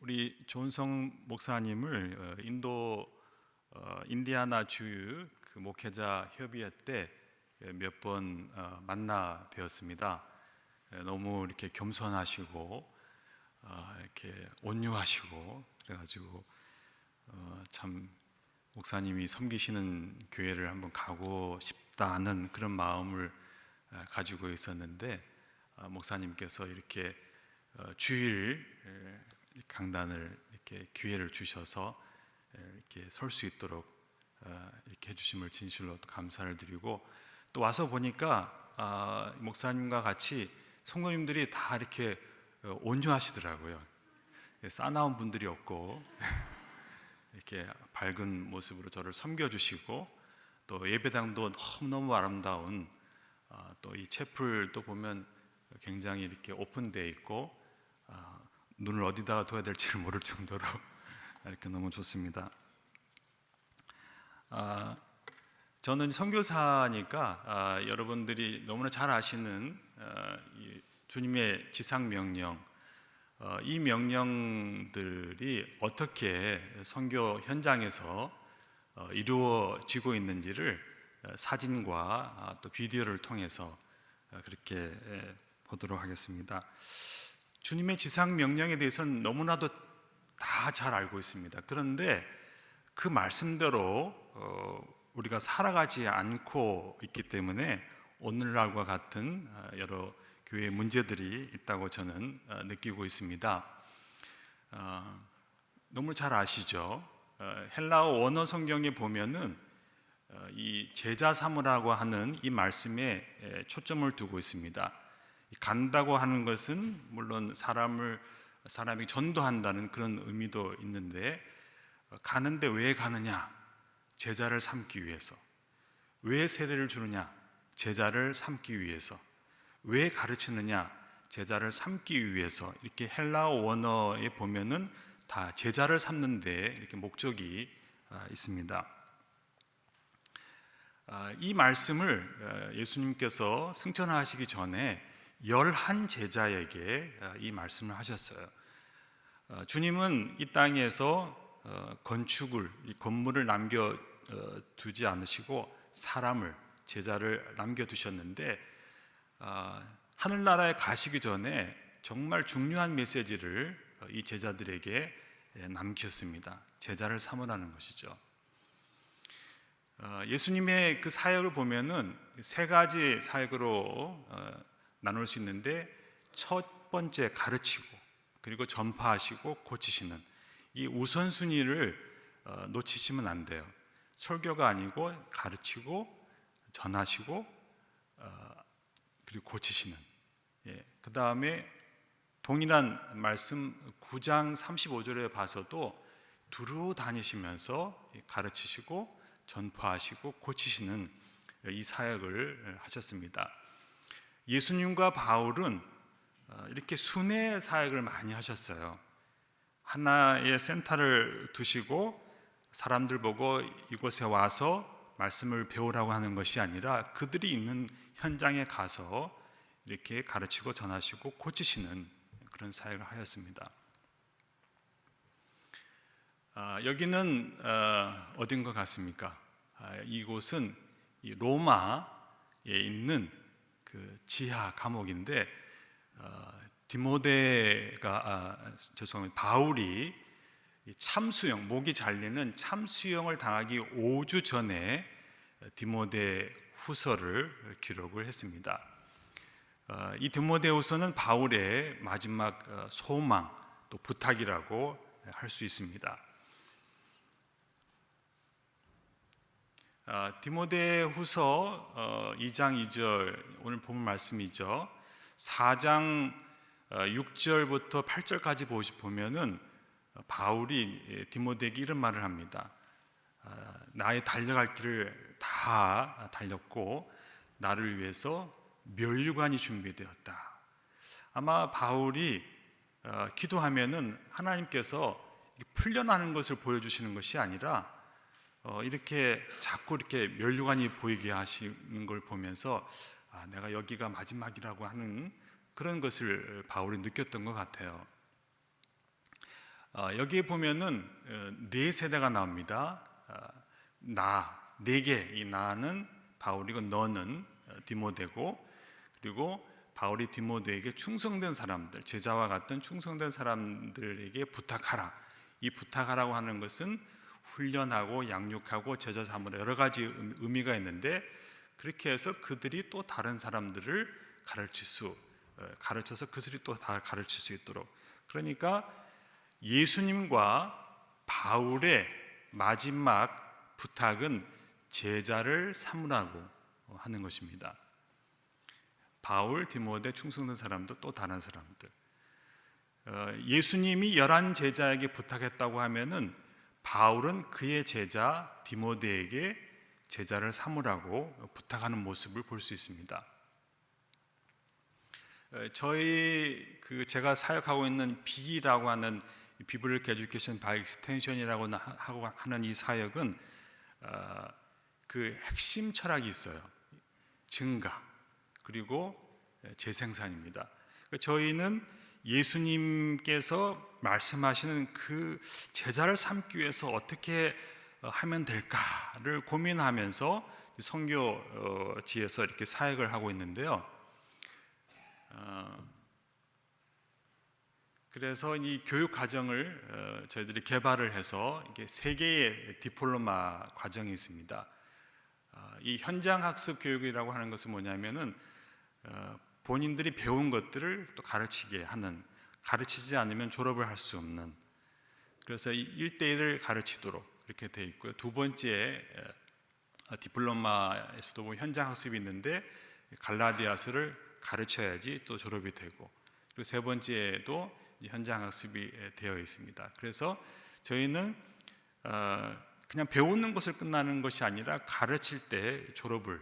우리 존성 목사님을 인도 인디아나 주 그 목회자 협의회 때 몇 번 만나 뵈었습니다. 너무 이렇게 겸손하시고 이렇게 온유하시고 그래가지고 참 목사님이 섬기시는 교회를 한번 가고 싶다는 그런 마음을 가지고 있었는데 목사님께서 이렇게 주일 강단을 이렇게 기회를 주셔서 이렇게 설 수 있도록 이렇게 해주심을 진실로 감사를 드리고, 또 와서 보니까 목사님과 같이 성도님들이 다 이렇게 온유하시더라고요. 싸나운 분들이 없고 이렇게 밝은 모습으로 저를 섬겨주시고, 또 예배당도 너무너무 아름다운 또 이 채플도 보면 굉장히 이렇게 오픈되어 있고 눈을 어디다가 둬야 될지를 모를 정도로 이렇게 너무 좋습니다. 저는 선교사니까 여러분들이 너무나 잘 아시는 이 주님의 지상 명령, 이 명령들이 어떻게 선교 현장에서 이루어지고 있는지를 사진과 또 비디오를 통해서 그렇게 보도록 하겠습니다. 주님의 지상 명령에 대해서는 너무나도 다 잘 알고 있습니다. 그런데 그 말씀대로 우리가 살아가지 않고 있기 때문에 오늘날과 같은 여러 교회의 문제들이 있다고 저는 느끼고 있습니다. 너무 잘 아시죠? 헬라어 원어 성경에 보면은 이 제자 삼으라고 하는 이 말씀에 초점을 두고 있습니다. 간다고 하는 것은 물론 사람이 전도한다는 그런 의미도 있는데, 가는데 왜 가느냐? 제자를 삼기 위해서. 왜 세례를 주느냐? 제자를 삼기 위해서. 왜 가르치느냐? 제자를 삼기 위해서. 이렇게 헬라어 원어에 보면은 다 제자를 삼는데 이렇게 목적이 있습니다. 이 말씀을 예수님께서 승천하시기 전에 11 제자에게 이 말씀을 하셨어요. 주님은 이 땅에서 건축을, 이 건물을 남겨두지 않으시고 사람을, 제자를 남겨두셨는데, 하늘나라에 가시기 전에 정말 중요한 메시지를 이 제자들에게 남기셨습니다. 제자를 삼으라는 것이죠. 예수님의 그 사역을 보면은 3가지 사역으로 나눌 수 있는데, 첫 번째 가르치고, 그리고 전파하시고 고치시는 이 우선순위를 놓치시면 안 돼요. 설교가 아니고 가르치고 전하시고 그리고 고치시는. 그 다음에 동일한 말씀 9장 35절에 봐서도 두루 다니시면서 가르치시고 전파하시고 고치시는 이 사역을 하셨습니다. 예수님과 바울은 이렇게 순회 사역을 많이 하셨어요. 하나의 센터를 두시고 사람들 보고 이곳에 와서 말씀을 배우라고 하는 것이 아니라 그들이 있는 현장에 가서 이렇게 가르치고 전하시고 고치시는 그런 사역을 하였습니다. 여기는 어딘 것 같습니까? 이곳은 이 로마에 있는 그 지하 감옥인데, 바울이 참수형, 목이 잘리는 참수형을 당하기 5주 전에 디모데 후서를 기록을 했습니다. 이 디모데 후서는 바울의 마지막 소망, 또 부탁이라고 할 수 있습니다. 디모데 후서 2장 2절, 오늘 본 말씀이죠. 4장 6절부터 8절까지 보면은 바울이 디모데에게 이런 말을 합니다. 나의 달려갈 길을 다 달렸고 나를 위해서 면류관이 준비되었다. 아마 바울이 기도하면은 하나님께서 풀려나는 것을 보여주시는 것이 아니라 이렇게 자꾸 이렇게 면류관이 보이게 하시는 걸 보면서 내가 여기가 마지막이라고 하는 그런 것을 바울이 느꼈던 것 같아요. 여기에 보면은 네 세대가 나옵니다. 내게, 이 나는 바울이고 너는 디모데고, 그리고 바울이 디모데에게 충성된 사람들, 제자와 같은 충성된 사람들에게 부탁하라. 이 부탁하라고 하는 것은 훈련하고 양육하고 제자 삼으라, 여러 가지 의미가 있는데, 그렇게 해서 그들이 또 다른 사람들을 가르쳐서 그들이 또 다 가르칠 수 있도록. 그러니까 예수님과 바울의 마지막 부탁은 제자를 삼으라고 하는 것입니다. 바울, 디모데, 충성된 사람도 또 다른 사람들. 예수님이 11 제자에게 부탁했다고 하면은 바울은 그의 제자 디모데에게 제자를 삼으라고 부탁하는 모습을 볼 수 있습니다. 제가 사역하고 있는 B라고 하는 비블릭 에듀케이션 바이 익스텐션이라고 하는 이 사역은 그 핵심 철학이 있어요. 증가 그리고 재생산입니다. 저희는 예수님께서 말씀하시는 그 제자를 삼기 위해서 어떻게 하면 될까를 고민하면서 선교지에서 이렇게 사역을 하고 있는데요. 그래서 이 교육 과정을 저희들이 개발을 해서 이게 3개의 디플로마 과정이 있습니다. 이 현장 학습 교육이라고 하는 것은 뭐냐면은 본인들이 배운 것들을 또 가르치게 하는, 가르치지 않으면 졸업을 할 수 없는, 그래서 1대1을 가르치도록 이렇게 되어 있고요. 두 번째 디플로마에서도 뭐 현장 학습이 있는데 갈라디아서를 가르쳐야지 또 졸업이 되고, 그리고 세 번째에도 현장 학습이 되어 있습니다. 그래서 저희는 그냥 배우는 것을 끝나는 것이 아니라 가르칠 때 졸업을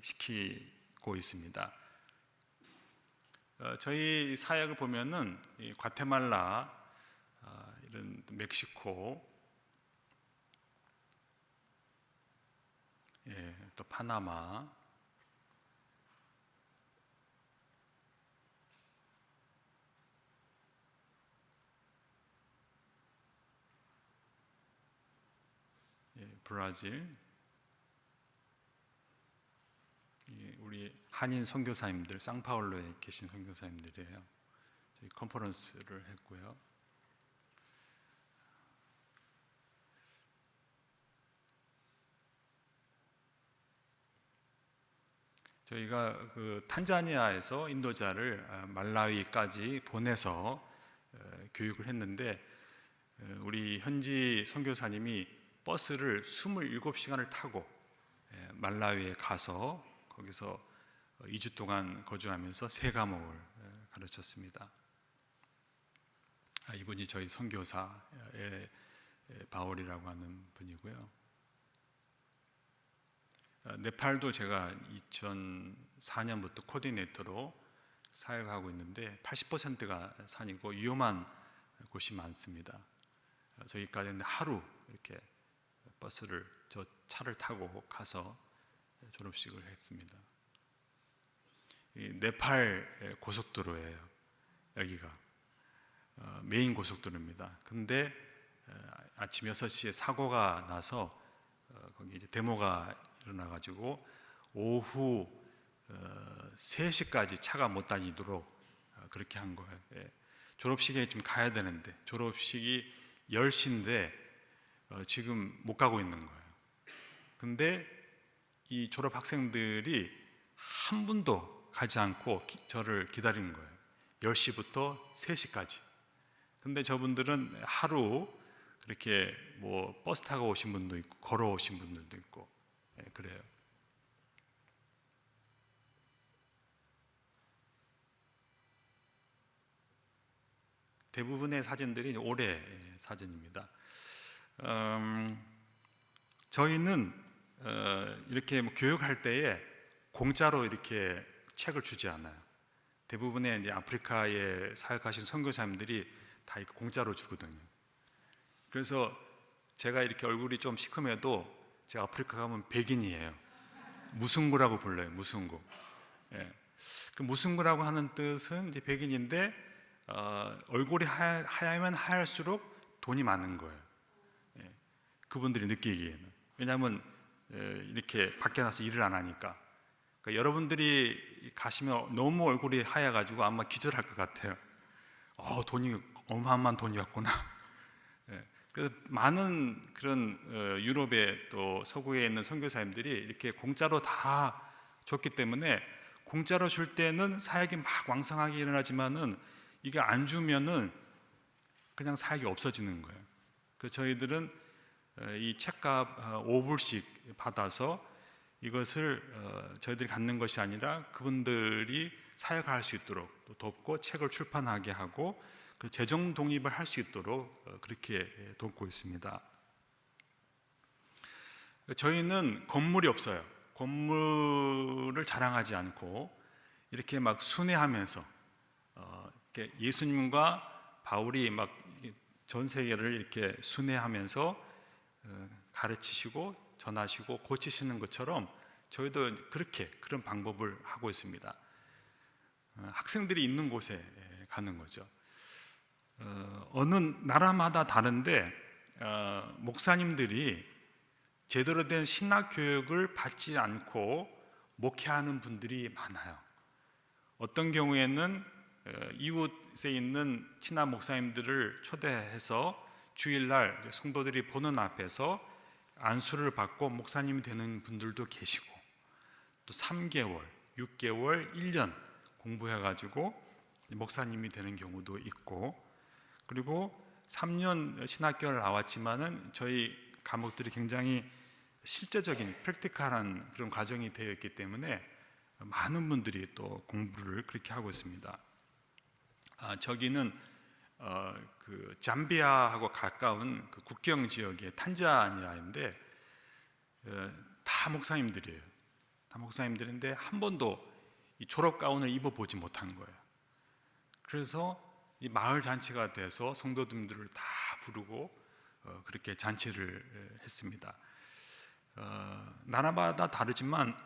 시키고 있습니다. 저희 사역을 보면은 과테말라, 이런 멕시코, 또 파나마, 브라질, 우리 한인 선교사님들, 상파울로에 계신 선교사님들이에요. 저희 컨퍼런스를 했고요. 저희가 그 탄자니아에서 인도자를 말라위까지 보내서 교육을 했는데, 우리 현지 선교사님이 버스를 27시간을 타고 말라위에 가서 거기서 2주 동안 거주하면서 3과목을 가르쳤습니다. 이분이 저희 선교사의 바울이라고 하는 분이고요. 네팔도 제가 2004년부터 코디네이터로 사역하고 있는데 80%가 산이고 위험한 곳이 많습니다. 저기까지는 하루 이렇게 저 차를 타고 가서 졸업식을 했습니다. 이 네팔 고속도로예요. 여기가 메인 고속도로입니다. 근데 아침 6시에 사고가 나서 거기 이제 데모가 일어나가지고 오후 3시까지 차가 못 다니도록 그렇게 한 거예요. 졸업식에 좀 가야 되는데 졸업식이 10시인데 지금 못 가고 있는 거예요. 근데 이 졸업 학생들이 한 분도 가지 않고 저를 기다리는 거예요. 10시부터 3시까지. 근데 저분들은 하루 그렇게 뭐 버스 타고 오신 분도 있고 걸어오신 분들도 있고 그래요. 대부분의 사진들이 올해 사진입니다. 저희는 이렇게 교육할 때에 공짜로 이렇게 책을 주지 않아요. 대부분의 이제 아프리카에 사역하신 선교사님들이 다 공짜로 주거든요. 그래서 제가 이렇게 얼굴이 좀 시큼해도 제가 아프리카 가면 백인이에요. 무승구라고 불러요. 무승구. 그 무승구라고 하는 뜻은 이제 백인인데 얼굴이 하얗면 하얄수록 돈이 많은 거예요. 예, 그분들이 느끼기에는. 왜냐하면 이렇게 밖에 나서 일을 안 하니까. 그러니까 여러분들이 가시면 너무 얼굴이 하얘가지고 아마 기절할 것 같아요. 돈이 어마어마한 돈이었구나. 예, 그래서 많은 그런 유럽의 또 서구에 있는 선교사님들이 이렇게 공짜로 다 줬기 때문에, 공짜로 줄 때는 사역이 막 왕성하게 일어나지만은 이게 안 주면은 그냥 사역이 없어지는 거예요. 그래서 저희들은 이 책값 5불씩 받아서 이것을 저희들이 갖는 것이 아니라 그분들이 사역할 수 있도록 또 돕고 책을 출판하게 하고 그 재정 독립을 할 수 있도록 그렇게 돕고 있습니다. 저희는 건물이 없어요. 건물을 자랑하지 않고 이렇게 막 순회하면서 이렇게 예수님과 바울이 막 전 세계를 이렇게 순회하면서 가르치시고 전하시고 고치시는 것처럼 저희도 그런 방법을 하고 있습니다. 학생들이 있는 곳에 가는 거죠. 어느 나라마다 다른데 목사님들이 제대로 된 신학 교육을 받지 않고 목회하는 분들이 많아요. 어떤 경우에는 이웃에 있는 친한 목사님들을 초대해서 주일날 성도들이 보는 앞에서 안수를 받고 목사님이 되는 분들도 계시고, 또 3개월, 6개월, 1년 공부해가지고 목사님이 되는 경우도 있고, 그리고 3년 신학교를 나왔지만은 저희 과목들이 굉장히 실제적인 프랙티컬한 그런 과정이 되어 있기 때문에 많은 분들이 또 공부를 그렇게 하고 있습니다. 저기는 그 잠비아하고 가까운 그 국경 지역의 탄자니아인데 다 목사님들이에요. 다 목사님들인데 한 번도 이 졸업 가운을 입어보지 못한 거예요. 그래서 이 마을 잔치가 돼서 성도님들을 다 부르고 그렇게 잔치를 했습니다. 나라마다 다르지만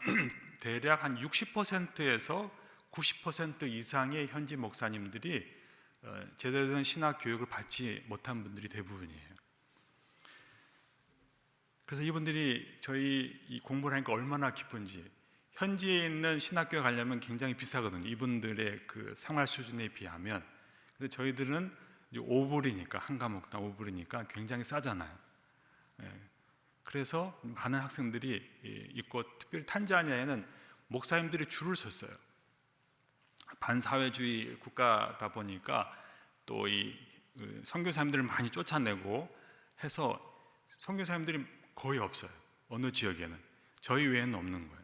대략 한 60%에서 90% 이상의 현지 목사님들이 제대로 된 신학 교육을 받지 못한 분들이 대부분이에요. 그래서 이분들이 저희 이 공부를 하니까 얼마나 기쁜지. 현지에 있는 신학교에 가려면 굉장히 비싸거든요. 이분들의 그 생활 수준에 비하면. 근데 저희들은 5불이니까, 한 과목당 5불이니까 굉장히 싸잖아요. 그래서 많은 학생들이 있고, 특별히 탄자니아에는 목사님들이 줄을 섰어요. 반사회주의 국가다 보니까 또 이 선교사님들을 많이 쫓아내고 해서 선교사님들이 거의 없어요. 어느 지역에는 저희 외에는 없는 거예요.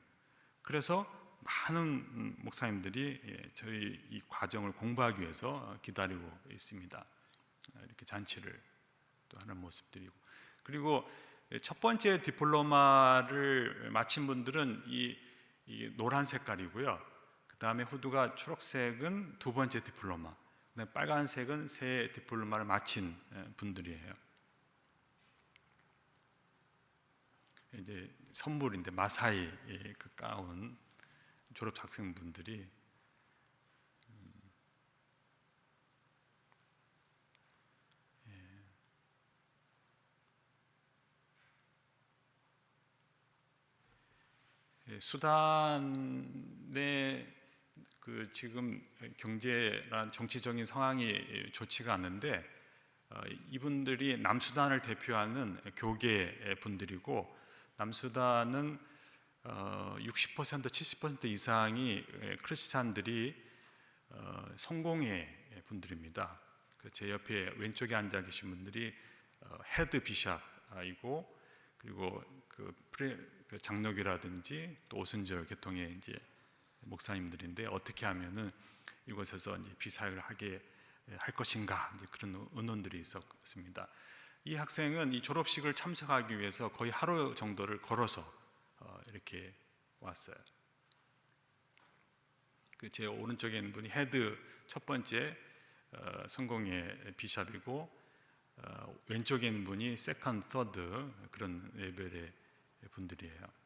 그래서 많은 목사님들이 저희 이 과정을 공부하기 위해서 기다리고 있습니다. 이렇게 잔치를 또 하는 모습들이고, 그리고 첫 번째 디플로마를 마친 분들은 이 노란 색깔이고요. 그 다음에 후드가 초록색은 두 번째 디플로마, 그다음에 빨간색은 새 디플로마를 마친 분들이에요. 이제 선물인데 마사이 그 가운 졸업 학생분들이 수단의 그 지금 경제란 정치적인 상황이 좋지가 않은데 이분들이 남수단을 대표하는 교계 분들이고, 남수단은 60% 70% 이상이 크리스찬들이 성공회 분들입니다. 제 옆에 왼쪽에 앉아 계신 분들이 헤드 비샵이고, 그리고 그 장로교라든지 또 오순절 계통의 이제 목사님들인데, 어떻게 하면은 이곳에서 이제 비사역을 하게 할 것인가, 이제 그런 의논들이 있었습니다. 이 학생은 이 졸업식을 참석하기 위해서 거의 하루 정도를 걸어서 이렇게 왔어요. 제 오른쪽에 있는 분이 헤드 첫 번째 성공의 비샵이고, 왼쪽에 있는 분이 세컨드, 서드 그런 레벨의 분들이에요.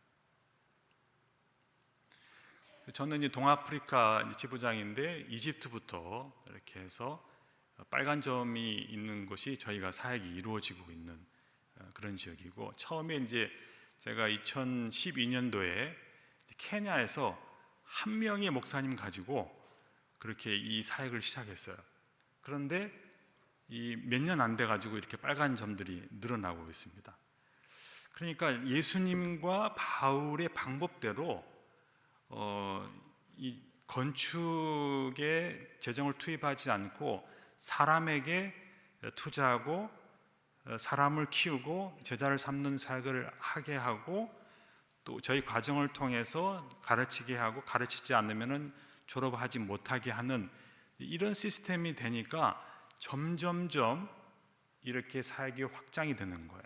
저는 이제 동아프리카 지부장인데 이집트부터 이렇게 해서 빨간 점이 있는 곳이 저희가 사역이 이루어지고 있는 그런 지역이고, 처음에 이제 제가 2012년도에 케냐에서 한 명의 목사님 가지고 그렇게 이 사역을 시작했어요. 그런데 이 몇 년 안 돼 가지고 이렇게 빨간 점들이 늘어나고 있습니다. 그러니까 예수님과 바울의 방법대로 이 건축에 재정을 투입하지 않고 사람에게 투자하고 사람을 키우고 제자를 삼는 사역을 하게 하고, 또 저희 과정을 통해서 가르치게 하고 가르치지 않으면은 졸업하지 못하게 하는 이런 시스템이 되니까 점점점 이렇게 사역이 확장이 되는 거예요.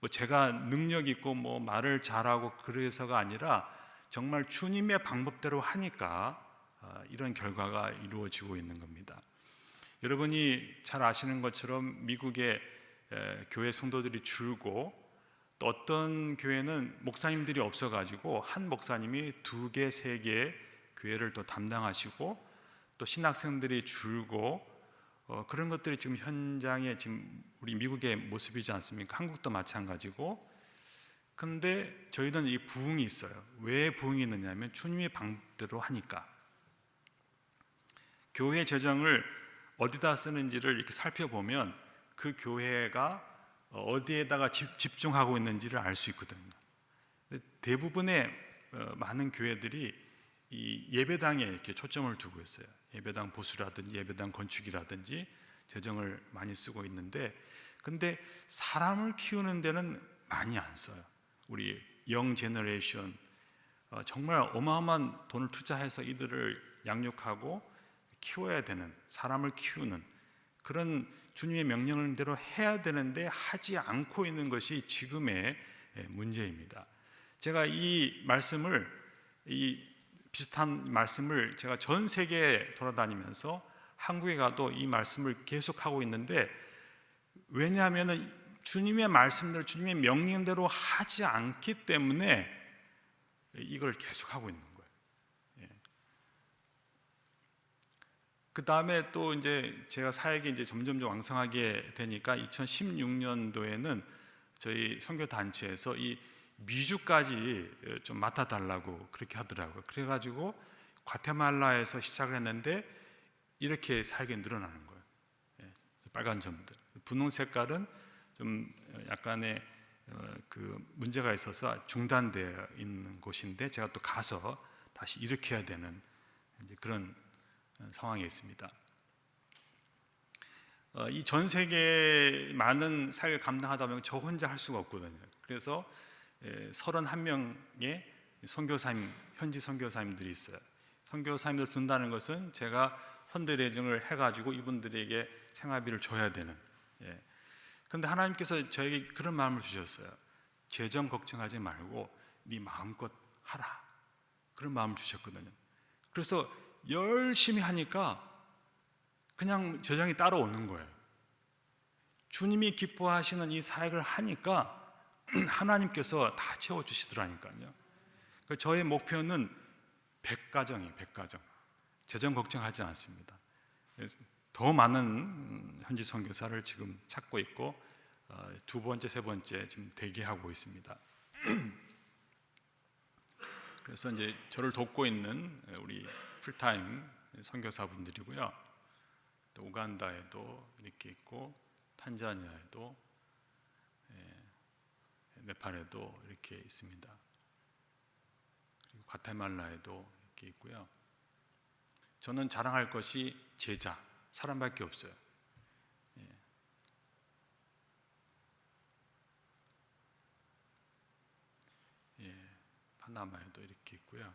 뭐 제가 능력 있고 뭐 말을 잘하고 그래서가 아니라 정말 주님의 방법대로 하니까 이런 결과가 이루어지고 있는 겁니다. 여러분이 잘 아시는 것처럼 미국의 교회 성도들이 줄고, 또 어떤 교회는 목사님들이 없어가지고 한 목사님이 2개, 3개 교회를 또 담당하시고, 또 신학생들이 줄고, 그런 것들이 지금 현장에 지금 우리 미국의 모습이지 않습니까? 한국도 마찬가지고. 근데 저희는 이 부흥이 있어요. 왜 부흥이 있느냐면 주님의 방법대로 하니까. 교회 재정을 어디다 쓰는지를 이렇게 살펴보면 그 교회가 어디에다가 집중하고 있는지를 알 수 있거든요. 대부분의 많은 교회들이 이 예배당에 이렇게 초점을 두고 있어요. 예배당 보수라든지 예배당 건축이라든지 재정을 많이 쓰고 있는데, 근데 사람을 키우는 데는 많이 안 써요. 우리 영 제너레이션 정말 어마어마한 돈을 투자해서 이들을 양육하고 키워야 되는, 사람을 키우는 그런 주님의 명령대로 해야 되는데 하지 않고 있는 것이 지금의 문제입니다. 제가 이 말씀을, 이 비슷한 말씀을 제가 전 세계에 돌아다니면서 한국에 가도 이 말씀을 계속하고 있는데, 왜냐하면 주님의 말씀대로 주님의 명령대로 하지 않기 때문에 이걸 계속하고 있는 거예요. 그 다음에 또 이제 제가 사역이 이제 점점 왕성하게 되니까 2016년도에는 저희 선교 단체에서 이 미주까지 좀 맡아달라고 그렇게 하더라고요. 그래가지고 과테말라에서 시작을 했는데 이렇게 사역이 늘어나는 거예요. 빨간 점들, 분홍 색깔은 좀 약간의 그 문제가 있어서 중단되어 있는 곳인데, 제가 또 가서 다시 일으켜야 되는 이제 그런 상황에 있습니다. 이 전 세계 많은 사역을 감당하다 보면 저 혼자 할 수가 없거든요. 그래서 31명의 선교사님, 현지 선교사님들이 있어요. 선교사님들 둔다는 것은 제가 펀드레이징을 해가지고 이분들에게 생활비를 줘야 되는. 그런데 하나님께서 저에게 그런 마음을 주셨어요. 재정 걱정하지 말고 네 마음껏 하라, 그런 마음을 주셨거든요. 그래서 열심히 하니까 그냥 재정이 따라오는 거예요. 주님이 기뻐하시는 이 사역을 하니까 하나님께서 다 채워주시더라니까요. 저의 목표는 100가정이에요. 100가정. 재정 걱정하지 않습니다. 더 많은 현지 선교사를 지금 찾고 있고, 2번째, 3번째 지금 대기하고 있습니다. 그래서 이제 저를 돕고 있는 우리 풀타임 선교사분들이고요. 또 우간다에도 이렇게 있고, 탄자니아에도, 네팔에도 이렇게 있습니다. 그리고 과테말라에도 이렇게 있고요. 저는 자랑할 것이 제자, 사람밖에 없어요. 파나마에도 이렇게 있고요.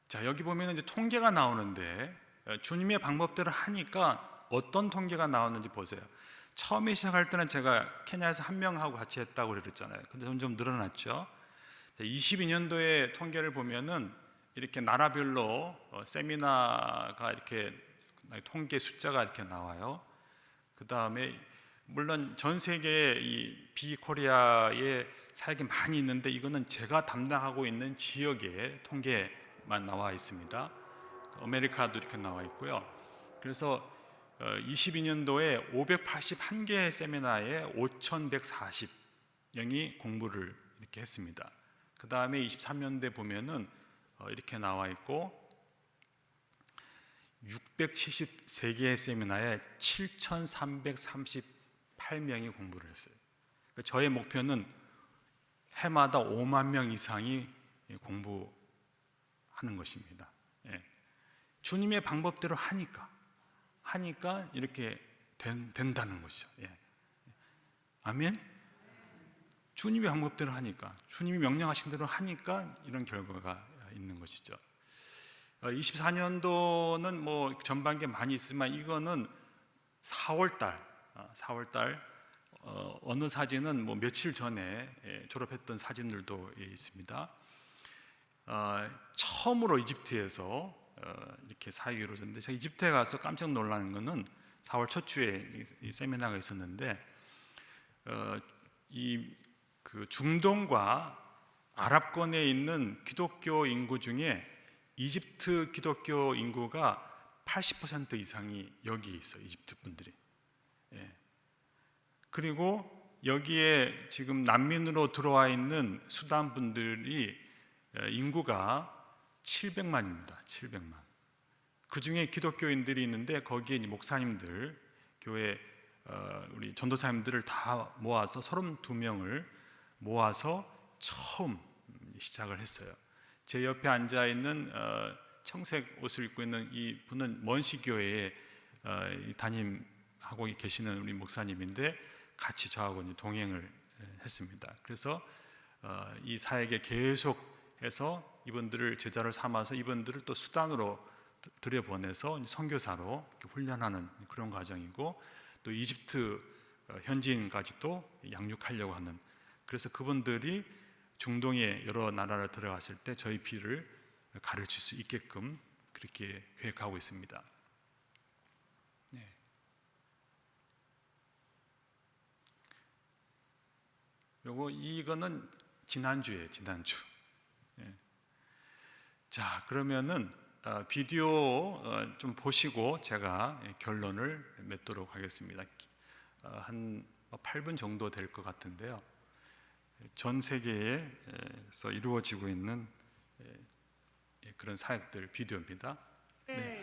자, 여기 보면 이제 통계가 나오는데, 주님의 방법대로 하니까 어떤 통계가 나왔는지 보세요. 처음에 시작할 때는 제가 케냐에서 한 명하고 같이 했다고 그랬잖아요. 근데 점점 늘어났죠. 22년도에 통계를 보면은 이렇게 나라별로 세미나가 이렇게 통계 숫자가 이렇게 나와요. 그 다음에 물론 전 세계에 이 비코리아의 사역이 많이 있는데, 이거는 제가 담당하고 있는 지역의 통계만 나와 있습니다. 아메리카도 이렇게 나와 있고요. 그래서 22년도에 581개의 세미나에 5,140명이 공부를 이렇게 했습니다. 그 다음에 23년도에 보면은 이렇게 나와 있고 673개의 세미나에 7,338명이 공부를 했어요. 그러니까 저의 목표는 해마다 5만 명 이상이 공부하는 것입니다. 예. 주님의 방법대로 하니까 이렇게 된다는 것이죠. 예. 아멘. 주님의 방법대로 하니까, 주님이 명령하신 대로 하니까 이런 결과가 있는 것이죠. 24년도는 뭐 전반기에 많이 있지만 이거는 4월달 어느 사진은 뭐 며칠 전에 졸업했던 사진들도 있습니다. 처음으로 이집트에서 이렇게 사역이 이루어졌는데, 제가 이집트에 가서 깜짝 놀라는 것은 4월 첫 주에 이 세미나가 있었는데 그 중동과 아랍권에 있는 기독교 인구 중에 이집트 기독교 인구가 80% 이상이 여기 있어요. 이집트 분들이. 예. 그리고 여기에 지금 난민으로 들어와 있는 수단 분들이 인구가 700만입니다. 700만. 그 중에 기독교인들이 있는데 거기에 목사님들, 교회 우리 전도사님들을 다 모아서 32명을 모아서 처음 시작을 했어요. 제 옆에 앉아 있는 청색 옷을 입고 있는 이 분은 먼시교회에 담임하고 계시는 우리 목사님인데 같이 저하고 동행을 했습니다. 그래서 이 사역에 계속해서 이분들을 제자로 삼아서 이분들을 또 수단으로 들여보내서 선교사로 훈련하는 그런 과정이고, 또 이집트 현지인까지도 양육하려고 하는, 그래서 그분들이 중동의 여러 나라를 들어갔을 때 저희 비를 가르칠 수 있게끔 그렇게 계획하고 있습니다. 네. 이거는 지난주에 지난주. 네. 자, 그러면은 비디오 좀 보시고 제가 결론을 맺도록 하겠습니다. 한 8분 정도 될 것 같은데요. 전 세계에서 이루어지고 있는 그런 사역들 비디오입니다. 네.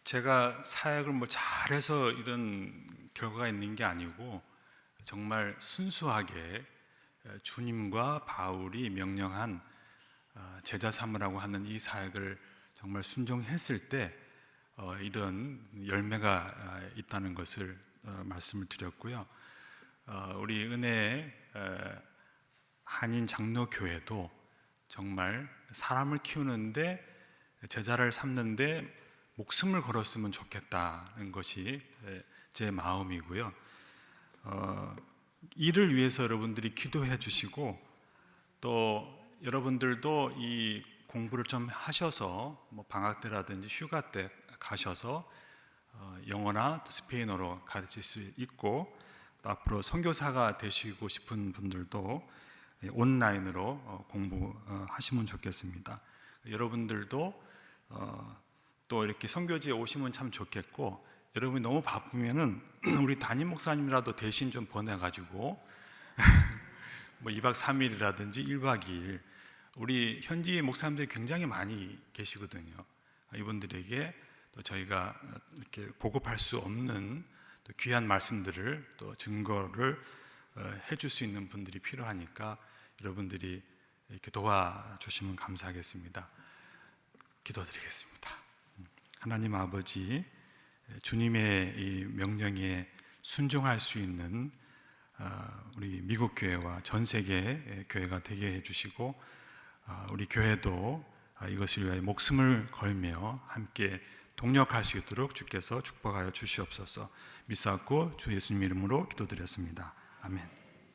제가 사역을 뭐 잘해서 이런 결과가 있는 게 아니고 정말 순수하게 주님과 바울이 명령한 제자 삼으라고 하는 이 사역을 정말 순종했을 때 이런 열매가 있다는 것을 말씀을 드렸고요. 우리 은혜 한인 장로교회도 정말 사람을 키우는데 제자를 삼는데 목숨을 걸었으면 좋겠다는 것이 제 마음이고요. 이를 위해서 여러분들이 기도해 주시고 또 여러분들도 이 공부를 좀 하셔서 뭐 방학 때라든지 휴가 때 가셔서 영어나 스페인어로 가르칠 수 있고 또 앞으로 선교사가 되시고 싶은 분들도 온라인으로 공부하시면 좋겠습니다. 여러분들도 또 이렇게 선교지에 오시면 참 좋겠고, 여러분이 너무 바쁘면은 우리 담임 목사님이라도 대신 좀 보내가지고 뭐 2박 3일이라든지 1박 2일 우리 현지 목사님들이 굉장히 많이 계시거든요. 이분들에게 또 저희가 이렇게 보급할 수 없는 또 귀한 말씀들을 또 증거를 해줄 수 있는 분들이 필요하니까 여러분들이 이렇게 도와주시면 감사하겠습니다. 기도드리겠습니다. 하나님 아버지, 주님의 이 명령에 순종할 수 있는 우리 미국 교회와 전 세계 교회가 되게 해주시고 우리 교회도 이것을 위하여 목숨을 걸며 함께 동력할 수 있도록 주께서 축복하여 주시옵소서. 믿사옵고 주 예수님 이름으로 기도드렸습니다. 아멘.